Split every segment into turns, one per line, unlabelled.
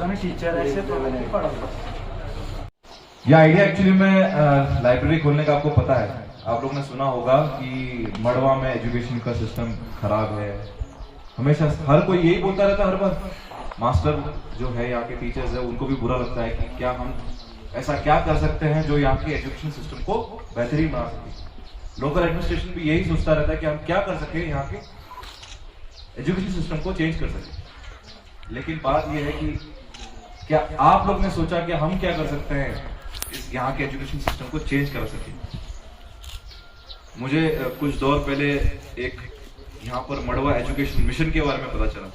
जन टीचर ऐसे तो नहीं पढ़ा।
ये आइडिया एक्चुअली में लाइब्रेरी खोलने का आपको पता है, आप लोगों ने सुना होगा कि मड़वा में एजुकेशन का सिस्टम खराब है। हमेशा हर कोई यही बोलता रहता है, हर बार मास्टर जो है यहाँ के टीचर्स है उनको भी बुरा लगता है कि क्या हम ऐसा क्या कर सकते हैं जो यहाँ के एजुकेशन सिस्टम को बेहतरीन बना सके। लोकल एडमिनिस्ट्रेशन भी यही सोचता रहता है कि हम क्या कर सके यहाँ के एजुकेशन सिस्टम को चेंज कर सके। लेकिन बात यह है कि क्या आप लोग ने सोचा कि हम क्या कर सकते हैं इस यहाँ के एजुकेशन सिस्टम को चेंज कर सके। मुझे कुछ दौर पहले एक यहाँ पर मड़वा एजुकेशन मिशन के बारे में पता चला।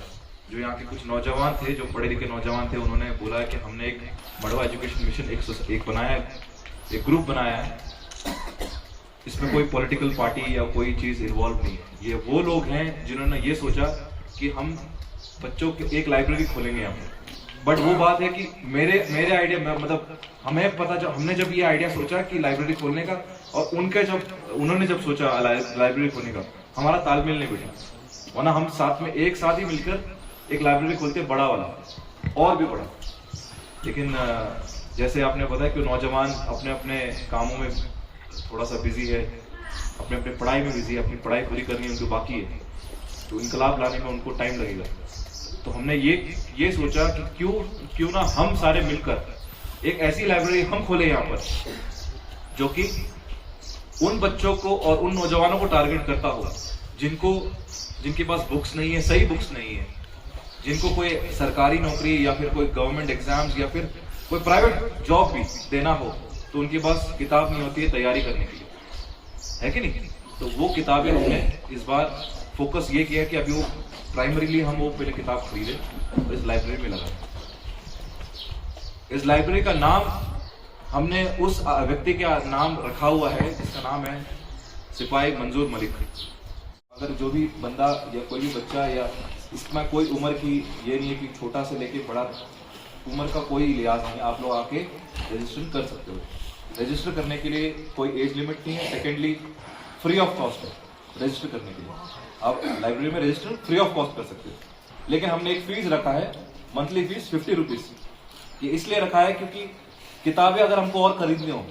जो यहाँ के कुछ नौजवान थे, जो पढ़े लिखे नौजवान थे, उन्होंने बोला है कि हमने एक मड़वा एजुकेशन मिशन एक बनाया है, एक ग्रुप बनाया है। इसमें कोई पॉलिटिकल पार्टी या कोई चीज इन्वॉल्व नहीं है। ये वो लोग हैं जिन्होंने ये सोचा कि हम बच्चों की एक लाइब्रेरी खोलेंगे यहाँ पर। बट वो बात है कि मेरे आइडिया मतलब हमें पता जब हमने जब ये आइडिया सोचा कि लाइब्रेरी खोलने का, और उन्होंने जब सोचा लाइब्रेरी खोलने का, हमारा तालमेल नहीं बैठा। वरना हम एक साथ ही मिलकर एक लाइब्रेरी खोलते बड़ा वाला और भी बड़ा। लेकिन जैसे आपने बताया कि नौजवान अपने अपने कामों में थोड़ा सा बिजी है, अपने अपने पढ़ाई में बिजी है, अपनी पढ़ाई पूरी करनी उनको बाकी है, तो इनकलाब लाने में उनको टाइम लगेगा। तो हमने ये सोचा कि क्यों ना हम सारे मिलकर एक ऐसी लाइब्रेरी हम खोले यहाँ पर जो कि उन बच्चों को और उन नौजवानों को टारगेट करता हो जिनके पास बुक्स नहीं है, सही बुक्स नहीं है, जिनको कोई सरकारी नौकरी या फिर कोई गवर्नमेंट एग्जाम्स या फिर कोई प्राइवेट जॉब भी देना हो तो उनके पास किताब नहीं होती है तैयारी करने के लिए, है कि नहीं। तो वो किताबें हमने इस बार फोकस ये किया कि अभी वो प्राइमरीली हम वो पहले किताब खरीदे और इस लाइब्रेरी में लगा। इस लाइब्रेरी का नाम हमने उस व्यक्ति का नाम रखा हुआ है जिसका नाम है सिपाही मंजूर मलिक। अगर जो भी बंदा या कोई भी बच्चा, या इसमें कोई उम्र की ये नहीं है कि छोटा से लेके बड़ा, उम्र का कोई लिहाज नहीं, आप लोग आके रजिस्ट्रेशन कर सकते हो। रजिस्टर करने के लिए कोई एज लिमिट नहीं है। सेकेंडली फ्री ऑफ कॉस्ट है रजिस्टर करने के लिए, आप लाइब्रेरी में रजिस्टर फ्री ऑफ कॉस्ट कर सकते हो। लेकिन हमने एक फीस रखा है, मंथली फीस 50 रुपीज। ये इसलिए रखा है क्योंकि किताबें अगर हमको और खरीदनी हो,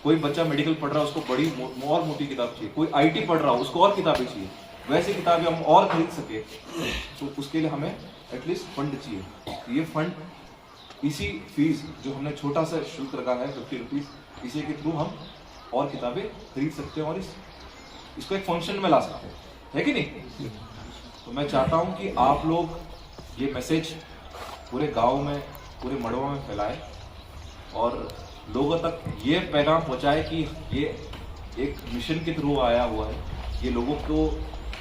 कोई बच्चा मेडिकल पढ़ रहा है उसको बड़ी और मोटी किताब चाहिए, कोई आईटी पढ़ रहा हो उसको और किताबें चाहिए, वैसी किताबें हम और खरीद सके तो उसके लिए हमें एटलीस्ट फंड चाहिए। ये फंड इसी फीस जो हमने छोटा सा शुल्क रखा है 50 रुपीज, इसी के थ्रू हम और किताबें खरीद सकते हैं और इसको एक फंक्शन में ला सकते हैं, है कि नहीं। तो मैं चाहता हूं कि आप लोग ये मैसेज पूरे गांव में, पूरे मड़वा में फैलाएं और लोगों तक ये पैगाम पहुंचाए कि ये एक मिशन के थ्रू आया हुआ है, ये लोगों को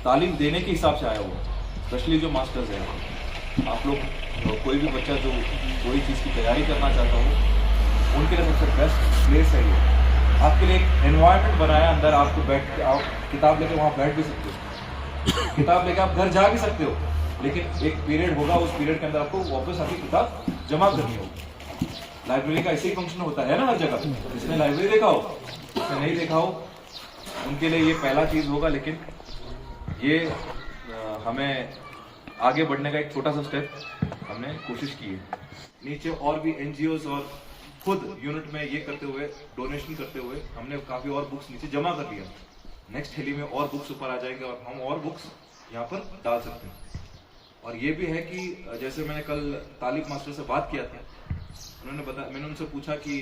तालीम देने के हिसाब से आया हुआ है। स्पेशली जो मास्टर्स हैं, आप लोग कोई भी बच्चा जो कोई चीज़ की तैयारी करना चाहता हो उनके लिए सबसे बेस्ट प्लेस है ये। आपके लिए एक एनवायरनमेंट बनाया, अंदर आपको बैठ के आप किताब लेके वहाँ बैठ भी सकते हो, किताब लेके आप घर जा भी सकते हो, लेकिन एक पीरियड होगा, उस पीरियड के अंदर आपको वापस आके किताब जमा करनी होगी। लाइब्रेरी का ऐसे ही फंक्शन होता है ना हर जगह। जिसने लाइब्रेरी देखा हो, जिसने नहीं देखा हो, उनके लिए ये पहला चीज होगा। लेकिन ये हमें आगे बढ़ने का एक छोटा सा स्टेप हमने कोशिश की है। नीचे और भी एनजीओज और खुद यूनिट में ये करते हुए, डोनेशन करते हुए हमने काफी और बुक्स नीचे जमा कर लिया। नेक्स्ट हेली में और बुक्स ऊपर आ जाएंगे और हम और बुक्स यहाँ पर डाल सकते हैं। और ये भी है कि जैसे मैंने कल तालिब मास्टर से बात किया था, मैंने उनसे पूछा कि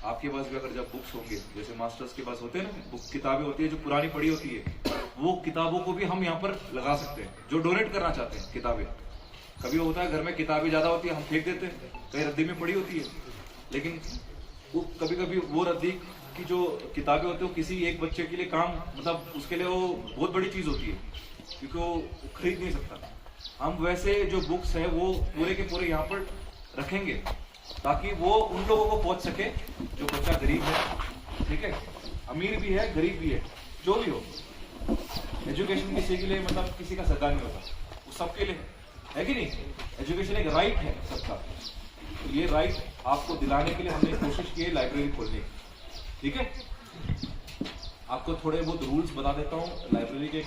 आपके पास भी अगर जब बुक्स होंगे, जैसे मास्टर्स के पास होते हैं ना बुक, किताबें होती है जो पुरानी पड़ी होती है, वो किताबों को भी हम यहाँ पर लगा सकते हैं। जो डोनेट करना चाहते हैं किताबें, कभी होता है घर में किताबें ज्यादा होती है हम फेंक देते हैं, कहीं रद्दी में पड़ी होती है, लेकिन वो कभी कभी वो रद्दी की जो किताबें होती है वो किसी एक बच्चे के लिए काम, मतलब उसके लिए वो बहुत बड़ी चीज होती है क्योंकि वो खरीद नहीं सकता। हम वैसे जो बुक्स है वो पूरे के पूरे यहाँ पर रखेंगे ताकि वो उन लोगों को पहुंच सके जो बच्चा गरीब है, ठीक है, अमीर भी है, गरीब भी है, जो भी हो। एजुकेशन किसी के लिए मतलब किसी का सगा नहीं होता, वो सबके लिए है कि नहीं। एजुकेशन एक राइट है सबका, तो ये राइट आपको दिलाने के लिए हमने कोशिश की है लाइब्रेरी खोलने की, ठीक है। आपको थोड़े बहुत रूल्स बता देता हूँ लाइब्रेरी के।